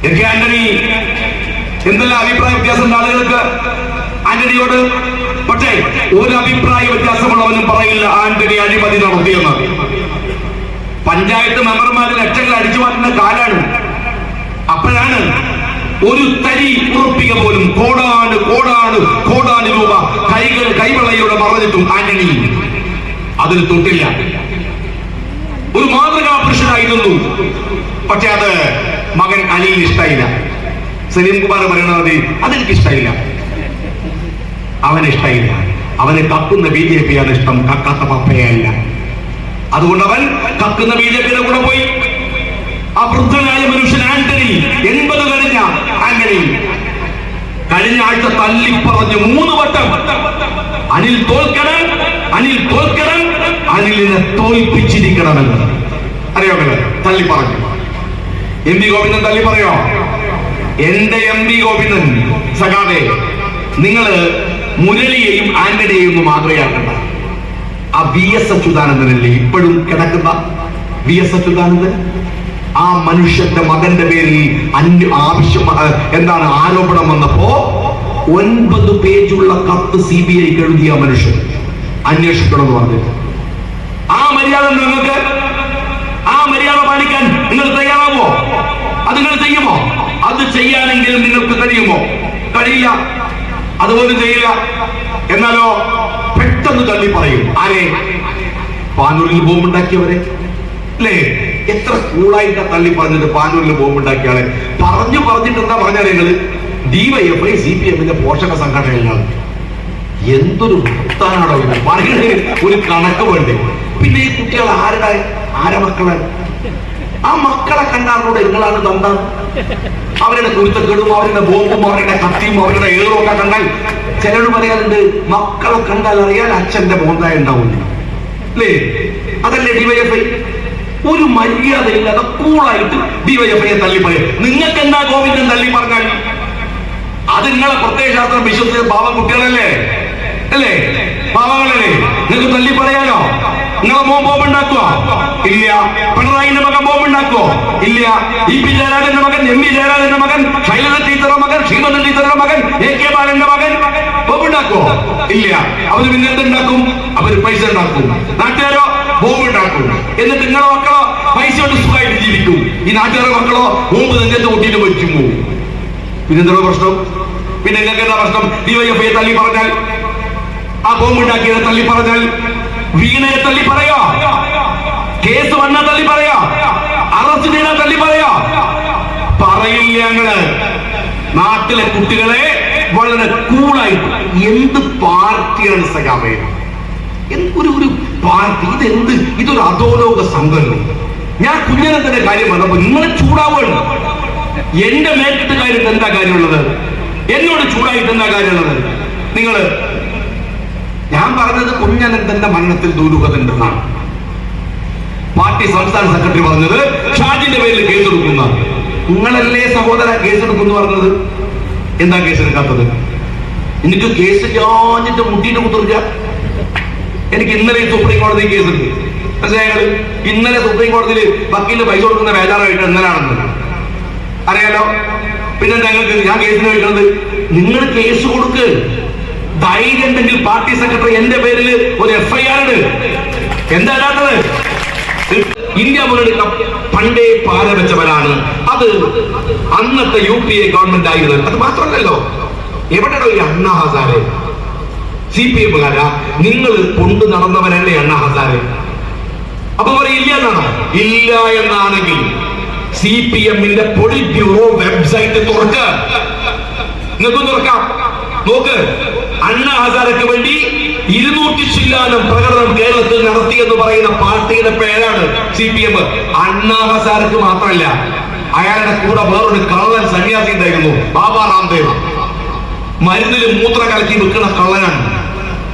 എനിക്ക് ആന്റണി എന്തെല്ലാം അഭിപ്രായ വ്യത്യാസമുണ്ട് ആളുകൾക്ക് ആന്റണിയോട്. പക്ഷേ ഒരു അഭിപ്രായ വ്യത്യാസമുള്ളവനും പറയില്ല ആന്റണി അഴിമതി നടത്തിയെന്ന്. പഞ്ചായത്ത് മെമ്പർമാര് ലക്ഷങ്ങൾ അടിച്ചു മാറ്റുന്ന കാലാണ്. അപ്പോഴാണ് ഒരു തരി ഉറപ്പിക പോലും കോടാന് രൂപ കൈവെള്ളയിലൂടെ പറഞ്ഞിട്ടും ആന്റണി അതിൽ തൊട്ടില്ല. ഒരു മാതൃകാ പുരുഷനായിരുന്നു. പക്ഷെ അത് മകൻ അനിയിൽ ഇഷ്ടമായില്ല. സലീം കുമാർ പറയണത് അതെനിക്ക് ഇഷ്ടമായില്ല, അവനിഷ്ടമായില്ല. അവന് കക്കുന്ന BJP ആണ് ഇഷ്ടം, കക്കാത്ത പപ്പയല്ല. അതുകൊണ്ട് അവൻ കക്കുന്ന BJPയുടെ കൂടെ പോയി. ആ വൃദ്ധനായ മനുഷ്യൻ ആന്റണി, 80 കഴിഞ്ഞ ആന്റണി കഴിഞ്ഞ ആഴ്ച തല്ലിപ്പറഞ്ഞ് 3 വട്ടം അനിൽ തോൽക്കണം, അനിലിനെ തോൽപ്പിച്ചിരിക്കണമെന്ന്. അറിയോ? തല്ലിപ്പറഞ്ഞു. MP ഗോവിന്ദൻ തല്ലി പറയോ? എന്റെ MP ഗോവിന്ദൻ സഖാവേ, നിങ്ങള് മുരളിയെയും ആന്റണിയെയും ഒന്നും മാതൃകയാക്കണ്ട. ആ VS അച്യുതാനന്ദനല്ലേ ഇപ്പോഴും കിടക്കുന്ന VS അച്യുതാനന്ദൻ? ആ മനുഷ്യന്റെ മകന്റെ പേരിൽ ആരോപണം വന്നപ്പോ 9 പേജുള്ള കത്ത് CBIക്ക് എഴുതിയ മനുഷ്യൻ അന്വേഷിക്കണമെന്ന് പറഞ്ഞിട്ട്. ആ മര്യാദ നിങ്ങൾക്ക്, ആ മര്യാദ പാലിക്കാൻ നിങ്ങൾ തയ്യാറാവോ? അത് നിങ്ങൾ ചെയ്യുമോ? അത് ചെയ്യാനെങ്കിലും നിങ്ങൾക്ക് കഴിയുമോ? കഴിയില്ല, അതുപോലും ചെയ്യില്ല. എന്നാലോ പെട്ടെന്ന് തള്ളി പറയും. ആരെ? പാനൂരിൽ ബോംബുണ്ടാക്കിയവരെ അല്ലേ? എത്ര കൂളായിട്ടാ തള്ളി പറഞ്ഞിട്ട് പാനൂരിൽ ബോംബുണ്ടാക്കിയാളെ പറഞ്ഞിട്ട് എന്താ പറഞ്ഞാൽ നിങ്ങള് DYFI CPMന്റെ പോഷക സംഘടനയിലാണ്. എന്തൊരു വൃത്താനാണോ ഇത് പറയുന്നത്? ഒരു കണക്ക് വേണ്ടേ? പിന്നെ ഈ കുട്ടികൾ ആരെ മക്കളാണ്? ആ മക്കളെ കണ്ടാറിലൂടെ നിങ്ങളാണ് തന്താണ്. അവരുടെ കുരുത്തക്കേടും അവരുടെ ബോംബും അവരുടെ കത്തിയും അവരുടെ ഏറും ഒക്കെ കണ്ടാൽ ചിലർ പറയാറുണ്ട്, മക്കളെ കണ്ടാൽ അറിയാൻ അച്ഛന്റെ മോന്തായ ഉണ്ടാവില്ല അല്ലേ? അതല്ലേ DYFI? ഒരു മര്യാദയില്ലാതെ കൂളായിട്ട് DYFIയെ തള്ളി പറയും. നിങ്ങൾക്ക് എന്താ ഗോവിന്ദൻ തള്ളി പറഞ്ഞാൽ? അത് നിങ്ങളെ പ്രത്യയശാസ്ത്രം വിശ്വസിച്ച പാവം കുട്ടികളല്ലേ? അല്ലേ? പാവങ്ങളല്ലേ? നിങ്ങൾക്ക് തള്ളി പറയാനോ? നിങ്ങളെ മോൻ ബോംബുണ്ടാക്കുവോ? ഇല്ല. പിണറായിന്റെ മകൻ ബോംബുണ്ടാക്കുവോ? ഇല്ല. EP ജയരാജന്റെ മകൻ, MV ജയരാജന്റെ മകൻ, ശൈലജ ടീച്ചറുടെ മകൻ, ശ്രീമന്ത ടീച്ചറുടെ മകൻ, AK ബാലന്റെ മകൻ ബോംബുണ്ടാക്കുവോ? ഇല്ല. അവര് പിന്നെ എന്തുണ്ടാക്കും? അവര് പൈസ ഉണ്ടാക്കും. നാട്ടുകാരോ ബോംബുണ്ടാക്കും. എന്നിട്ട് നിങ്ങളെ മക്കളോ പൈസ കൊണ്ട് സുഖമായിട്ട് ജീവിക്കും. ഈ നാട്ടുകാരുടെ മക്കളോ ബോംബ് നെഞ്ചത്ത് കൂട്ടിയിട്ട് വെച്ചു പോകും. പിന്നെന്താ പ്രശ്നം? പിന്നെ നിങ്ങൾക്ക് എന്താ പ്രശ്നം? DYFIയെ തള്ളി പറഞ്ഞാൽ, ആ ബോംബുണ്ടാക്കിയത് തള്ളി പറഞ്ഞാൽ, വീണയെ തള്ളി പറയാ, കേസ് വന്നാ തള്ളി പറയാ, അറസ്റ്റ് ചെയ്താൽ തള്ളി പറയാ? പറയില്ല. ഞങ്ങള് നാട്ടിലെ കുട്ടികളെ വളരെ കൂളായിട്ട്, എന്ത് പാർട്ടിയാണ് സഖാവേ? ഒരു പാർട്ടി ഇതെന്ത്? ഇതൊരു അധോലോക സംഘടന. ഞാൻ കുഞ്ഞനത്തിന്റെ കാര്യം വന്നപ്പോ നിങ്ങളെ ചൂടാവുകയാണ്. എന്റെ മേറ്റിട്ട് കാര്യത്തിൽ എന്താ കാര്യമുള്ളത്? എന്നോട് ചൂടായിട്ട് എന്താ കാര്യമുള്ളത്? നിങ്ങള്, ഞാൻ പറഞ്ഞത് കുഞ്ഞനന്തന്റെ മരണത്തിൽ ദുരൂഹത ഉണ്ടെന്നാണ്. പാർട്ടി സംസ്ഥാന സെക്രട്ടറി പറഞ്ഞത് ഷാജിന്റെ പേരിൽ കേസെടുക്കുന്ന. നിങ്ങളല്ലേ സഹോദര കേസെടുക്കുന്നു പറഞ്ഞത്? എന്താ കേസെടുക്കാത്തത്? എനിക്ക് കേസ് ഞാനിട്ട് മുട്ടിയിട്ട് കുത്തിറില്ല. എനിക്ക് ഇന്നലെ സുപ്രീം കോടതി കേസുണ്ട്. മനസ്സിലായത്? ഇന്നലെ സുപ്രീം കോടതിയിൽ വക്കീലിന് പൈസ കൊടുക്കുന്ന ബേജാറായിട്ട് ഇന്നലാണെന്ന് അറിയാലോ. പിന്നെ ഞങ്ങൾക്ക്, ഞാൻ കേസിന് വയ്ക്കുന്നത്, നിങ്ങൾ കേസ് കൊടുക്ക്. ധൈര്യം ഉണ്ടെങ്കിൽ പാർട്ടി സെക്രട്ടറി എന്റെ പേരിൽ ഒരു FIR ഇട്. എന്താ ഇടാത്തത്? ഇന്ത്യ മുന്നണി പണ്ടേ പാര വെച്ചവരാണ്. അത് അന്നത്തെ UPA ഗവൺമെന്റ് ആയിരുന്നു. അത് മാത്രമല്ലല്ലോ, എവിടെയോ ഈ അണ്ണാ ഹസാരെ CPM-കാരാ? നിങ്ങൾ കൊണ്ടു നടന്നവരല്ലേ അണ്ണാ ഹസാരെ? അപ്പൊ പറയില്ല എന്നാണോ? ഇല്ല എന്നാണെങ്കിൽ CPM-ന്റെ പൊളിറ്റ് ബ്യൂറോ വെബ്സൈറ്റ് തുറക്ക. നിങ്ങൾക്കും തുറക്കാം. നോക്ക്, അണ്ണാ ഹസാരക്ക് വേണ്ടി 200 ശില്ലാനം പ്രകടനം കേരളത്തിൽ നടത്തി എന്ന് പറയുന്ന പാർട്ടിയുടെ പേരാണ് CPM. അണ്ണാ ഹസാരക്ക് മാത്രമല്ല, അയാളുടെ കൂടെ വേറൊരു കള്ളൻ സന്യാസി ഉണ്ടായിരുന്നു, ബാബ രാംദേവ്. മരുന്നിൽ മൂത്രം കലക്കി വെക്കുന്ന കള്ളനാണ്.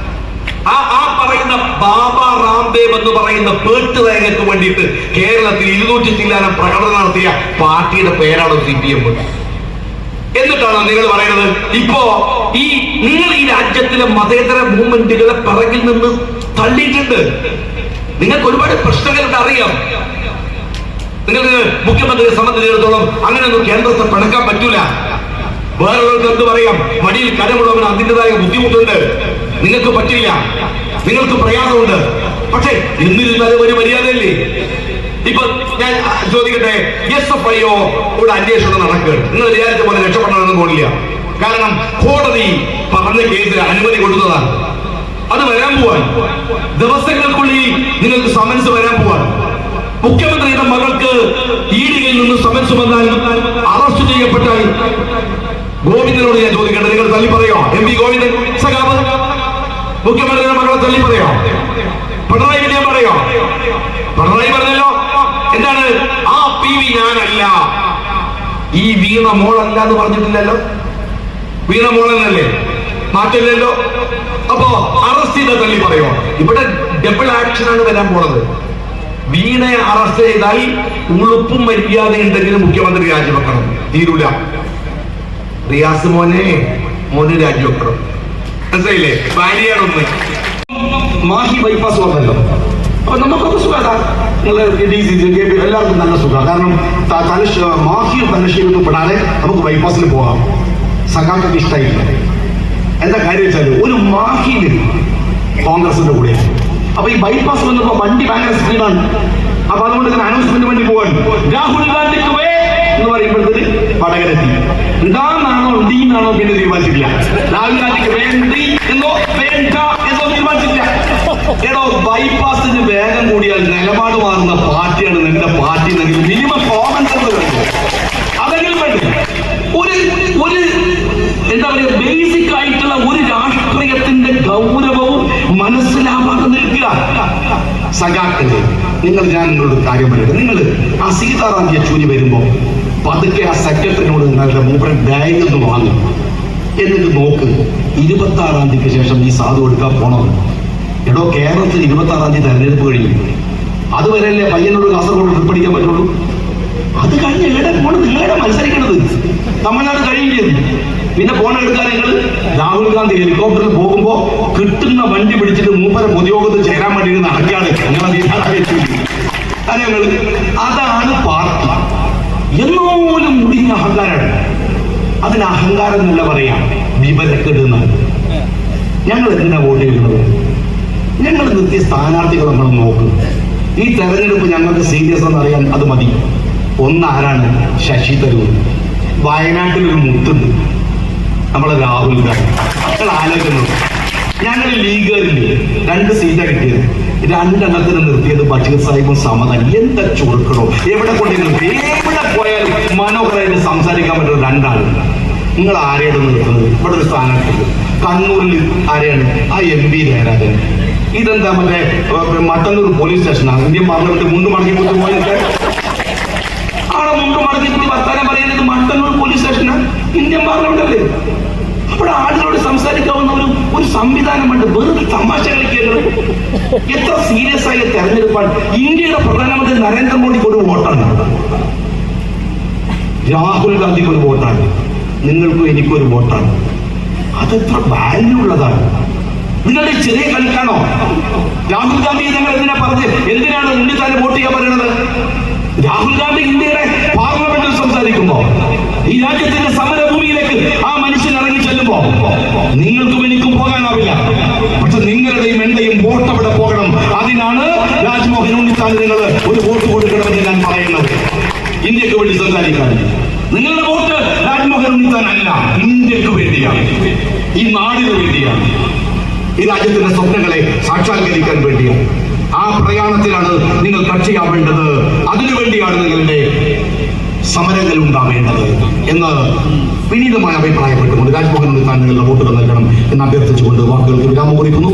ആ പറയുന്ന ബാബ രാംദേവ് എന്ന് പറയുന്ന പേട്ടുതേങ്ങക്ക് വേണ്ടിയിട്ട് കേരളത്തിൽ 200 ശില്ലാനം പ്രകടനം നടത്തിയ പാർട്ടിയുടെ പേരാണ് CPM. എന്നിട്ടാണ് നിങ്ങൾ പറയുന്നത് ഇപ്പോ നിങ്ങൾ ഈ രാജ്യത്തിലെ മതേതര മൂവ്മെന്റുകളെ പിറകിൽ നിന്ന് തള്ളിയിട്ടുണ്ട്. നിങ്ങൾക്ക് ഒരുപാട് പ്രശ്നങ്ങളുണ്ട്, അറിയാം. നിങ്ങൾക്ക് മുഖ്യമന്ത്രിയെ സംബന്ധിച്ചിടത്തോളം അങ്ങനെയൊന്നും കേന്ദ്രത്തെ പിണക്കാൻ പറ്റൂല. വേറൊരാൾക്ക് എന്ത് പറയാം, മടിയിൽ കരമുള്ളവന് അതിൻ്റെതായ ബുദ്ധിമുട്ടുണ്ട്. നിങ്ങൾക്ക് പറ്റില്ല, നിങ്ങൾക്ക് പ്രയാസമുണ്ട്. പക്ഷേ എന്നിരുന്നാലും ഒരു മര്യാദയല്ലേ? ഇപ്പൊ ഞാൻ ചോദിക്കട്ടെ, SFIO ഇവിടെ അന്വേഷണം നടക്കുകയാണ്. നിങ്ങൾ വിചാരിച്ച പോലെ രക്ഷപ്പെടണമെന്ന് പോലില്ല. കാരണം കോടതി പറഞ്ഞ കേസിന് അനുമതി കൊടുത്തതാണ്. അത് വരാൻ പോവാൻ ദിവസങ്ങൾക്കുള്ളിൽ നിങ്ങൾക്ക് സമൻസ് വരാൻ പോവാൻ. മുഖ്യമന്ത്രിയുടെ മകൾക്ക് ED-യിൽ നിന്ന് സമൻസ് വന്നാൽ, അറസ്റ്റ് ചെയ്യപ്പെട്ടാൽ ഗോവിന്ദനോട് ഞാൻ ചോദിക്കട്ടെ, നിങ്ങൾ തള്ളി പറയോ? MP ഗോവിന്ദൻ സഖാവ് മുഖ്യമന്ത്രിയുടെ മകളെ തള്ളി പറയോ? പിണറായി വിജയൻ പറയോ? പിണറായി പറഞ്ഞല്ലോ, എന്താണ് ആ PV ഞാനല്ല, ഈ വീണ മോളല്ല എന്ന് പറഞ്ഞിട്ടില്ലല്ലോ. വീണ മോളെന്നല്ലേ, മാറ്റില്ലല്ലോ. അപ്പോ അറസ്റ്റ് ചെയ്ത തള്ളി പറയോ? ഇവിടെ ഡബിൾ ആക്ഷനാണ് വരാൻ പോണത്. വീണയെ അറസ്റ്റ് ചെയ്താൽ ഉളുപ്പും മര്യാദ ഉണ്ടെങ്കിലും മുഖ്യമന്ത്രി രാജിവെക്കണം, തീരൂല. റിയാസ് മോന് രാജിവെക്കണം, മനസ്സിലായില്ലേ? ഭാര്യയാണൊന്ന്. മാഹി ബൈപ്പാസ് വന്നല്ലോ, അപ്പൊ നമുക്കൊക്കെ സുഖം. എല്ലാവർക്കും നല്ല സുഖം. കാരണം മാഹിയും തലശ്ശേരിയൊന്നും പെടാതെ നമുക്ക് ബൈപ്പാസിൽ പോകാം. സഖാക്കൾക്ക് ഇഷ്ടമായില്ല. എന്താ കാര്യം വെച്ചാൽ ഒരു മാഹിയിൽ കോൺഗ്രസിന്റെ കൂടെ, അപ്പൊ ഈ ബൈപ്പാസ് വന്നപ്പോ വണ്ടി ഭയങ്കര സ്പീഡാണ്. അപ്പൊ അതുകൊണ്ട് അനൗൺസ്മെന്റ് വേണ്ടി പോകാൻ രാഹുൽ ഗാന്ധിക്ക് എന്ന് പറയുമ്പോഴത്തേക്ക് വടകരെത്തി. ഉണ്ടാന്നാണോ ഉണ്ടീന്നാണോ പിന്നെ തീരുമാനിച്ചിട്ടില്ല. രാഹുൽ ഗാന്ധിക്ക് വേണ്ടി എന്നോ വേണ്ട എന്നോ തീരുമാനിച്ചിട്ടില്ല. ഏടോ, ബൈപ്പാസിന് വേഗം കൂടിയാൽ നിലപാട് മാറുന്ന പാർട്ടിയാണ് നിന്റെ പാർട്ടി എന്നെങ്കിൽ മിനിമം കോമൺ സെൻസ് വേണ്ടത്. അതെങ്കിലും വേണ്ടി ഒരു എന്താ പറയുക, ബേസിക് ആയിട്ടുള്ള ഒരു രാഷ്ട്രീയത്തിന്റെ ഗൗരവവും മനസ്സിലാവാതെ നിൽക്കുക. സഖാക്കളെ, ഞാൻ നിങ്ങളോട് കാര്യം പറയട്ടെ. നിങ്ങൾ ആ സീതാറാം യെച്ചൂരി വരുമ്പോ പതുക്കെ ആ സെക്രട്ടറിനോട് നിങ്ങളുടെ മൂപ്പരെ ഡയറി ഒന്ന് വാങ്ങും. എന്നിട്ട് നോക്ക്, 26-ാം തീയതിക്ക് ശേഷം ഈ സാധു എടുക്കാൻ പോണം. എടോ, കേരളത്തിൽ 26-ാം തീയതി തെരഞ്ഞെടുപ്പ് കഴിഞ്ഞു. അതുവരെയല്ലേ പയ്യനോട് കാസർഗോഡ് ട്രിപ്പ് അടിക്കാൻ പറ്റുള്ളൂ. അത് കഴിഞ്ഞ് ഏടെ മത്സരിക്കണത് തമിഴ്നാട് കഴിയും. പിന്നെ ഫോൺ എടുക്കാൻ നിങ്ങൾ രാഹുൽ ഗാന്ധി ഹെലികോപ്റ്ററിൽ പോകുമ്പോ കിട്ടുന്ന വണ്ടി പിടിച്ചിട്ട് മൂപ്പരെ പൊതുയോഗത്തിൽ ചേരാൻ വേണ്ടി നടക്കുകയാണ്. അതാണ് പാർട്ടി. എന്നോലും മുടിഞ്ഞ അഹങ്കാരമാണ്. അതിന് അഹങ്കാരം എന്നല്ല പറയാം, വിവരക്കെടുന്നാണ്. ഞങ്ങൾ എന്തിനാ വോട്ട് ചെയ്യുന്നത്? ഞങ്ങൾ നിർത്തിയ സ്ഥാനാർത്ഥികൾ നമ്മൾ നോക്കും. ഈ തെരഞ്ഞെടുപ്പ് ഞങ്ങൾക്ക് സീരിയസ് എന്ന് അറിയാൻ അത് മതി. ഒന്നാരാണ്? ശശി തരൂർ. വയനാട്ടിലൊരു മുത്തുണ്ട്, നമ്മളെ രാഹുൽ ഗാന്ധി. ഞങ്ങൾ ആലോചിക്കുന്നു, ഞങ്ങൾ ലീഗുകാരില്ലേ 2 സീറ്റാണ് കിട്ടിയത്. 2 നിർത്തിയത് ബഷീർ സാഹിബും സമതം. എന്താ ചുരുക്കണോ? എവിടെ കൊണ്ടിരുന്നു? എവിടെ പോയാലും മനോഹരമായിട്ട് സംസാരിക്കാൻ പറ്റുന്ന 2 ആളുകൾ. നിങ്ങൾ ആരെയാണ് നിർത്തുന്നത്? ഇവിടെ ഒരു സ്ഥാനാർത്ഥി കണ്ണൂരിൽ ആരെയാണ്? ആ MP ജയരാജൻ. ഇതെന്താ മറ്റേ മട്ടന്നൂർ പോലീസ് സ്റ്റേഷനാണ്. ഇന്ത്യൻ പാർലമെന്റ് മുണ്ട് മടക്കി കുത്തി പോയിട്ട് അവിടെ മുണ്ട് മടക്കി കുത്തി വർത്താനം പറയുന്നത് മട്ടന്നൂർ പോലീസ് സ്റ്റേഷനാണ്, ഇന്ത്യൻ പാർലമെന്റ് അല്ലേ? അവിടെ ആളുകളോട് സംസാരിക്കാവുന്ന ഒരു സംവിധാനമുണ്ട്. വെറുതെ തമാശ കളിക്കുന്നത്. എത്ര സീരിയസ് ആയ തെരഞ്ഞെടുപ്പാണ്. ഇന്ത്യയുടെ പ്രധാനമന്ത്രി നരേന്ദ്രമോദിക്ക് ഒരു വോട്ടാണ്, രാഹുൽ ഗാന്ധിക്ക് ഒരു വോട്ടാണ്, നിങ്ങൾക്കും എനിക്കൊരു വോട്ടാണ്. അതെത്ര വാല്യൂ ഉള്ളതാണ്. നിങ്ങളുടെ ചെറിയ കളിക്കാണോ? രാഹുൽ ഗാന്ധി നിങ്ങൾ എന്തിനാ പറഞ്ഞ് എന്തിനാണ് ഉണ്ണിത്താൻ വോട്ട് ചെയ്യാൻ പറയുന്നത്? രാഹുൽ ഗാന്ധി ഇന്ത്യയുടെ പാർലമെന്റിൽ സംസാരിക്കുമ്പോ, ഈ രാജ്യത്തിന്റെ സമരഭൂമിയിലേക്ക് ആ മനുഷ്യൻ ഇറങ്ങി ചെല്ലുമ്പോ നിങ്ങൾക്കും എനിക്കും പോകാനാവില്ല. പക്ഷെ നിങ്ങളുടെയും എന്റെയും വോട്ട് അവിടെ പോകണം. അതിനാണ് രാജ്മോഹൻ ഉണ്ണിത്താൻ നിങ്ങൾ ഒരു വോട്ട് കൊടുക്കണമെന്ന് ഞാൻ പറയുന്നത്. ഇന്ത്യക്ക് വേണ്ടി സംസാരിക്കാൻ നിങ്ങളുടെ വോട്ട് രാജ്മോഹൻ ഉണ്ണിത്താൻ അല്ല, ഇന്ത്യക്ക് വേണ്ടിയാണ്, ഈ നാടിന് വേണ്ടിയാണ്, ഈ രാജ്യത്തിന്റെ സ്വപ്നങ്ങളെ സാക്ഷാത്കരിക്കാൻ വേണ്ടിയാണ്. ആ പ്രയാണത്തിലാണ് നിങ്ങൾ കക്ഷിയാവേണ്ടത്. അതിനുവേണ്ടിയാണ് നിങ്ങളുടെ സമരങ്ങൾ ഉണ്ടാവേണ്ടത് എന്ന് വിനീതമായി അഭിപ്രായപ്പെട്ടുകൊണ്ട് രാജ്മോഹൻ ഉണ്ണിത്താൻ നിങ്ങളുടെ വോട്ടുകൾ നൽകണം എന്ന് അഭ്യർത്ഥിച്ചുകൊണ്ട് വാക്കുകൾക്ക് വിരാമം കുറിക്കുന്നു.